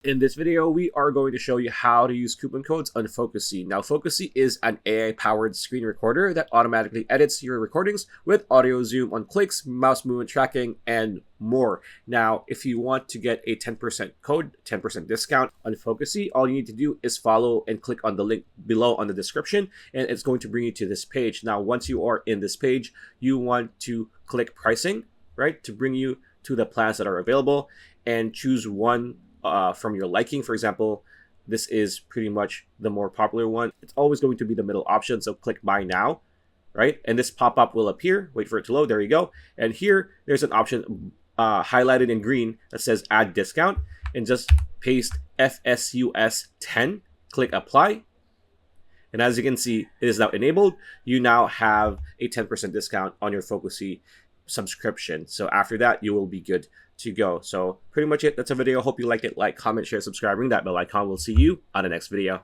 In this video, we are going to show you how to use coupon codes on FocuSee. Now, FocuSee is an AI-powered screen recorder that automatically edits your recordings with audio zoom on clicks, mouse movement tracking, and more. Now, if you want to get a 10% code, 10% discount on FocuSee, all you need to do is follow and click on the link below on the description, and it's going to bring you to this page. Now, once you are in this page, you want to click pricing, right, to bring you to the plans that are available, and choose one from your liking. For example, this is pretty much the more popular one. It's always going to be the middle option, so click buy now, right? And this pop-up will appear. Wait for it to load. There you go. And here there's an option highlighted in green that says add discount, and just paste FSUS 10, click apply. And as you can see, it is now enabled. You now have a 10% discount on your FocuSee subscription. So after that, you will be good to go. So pretty much it. That's a video. Hope you liked it. Like, comment, share, subscribe, ring that bell icon. We'll see you on the next video.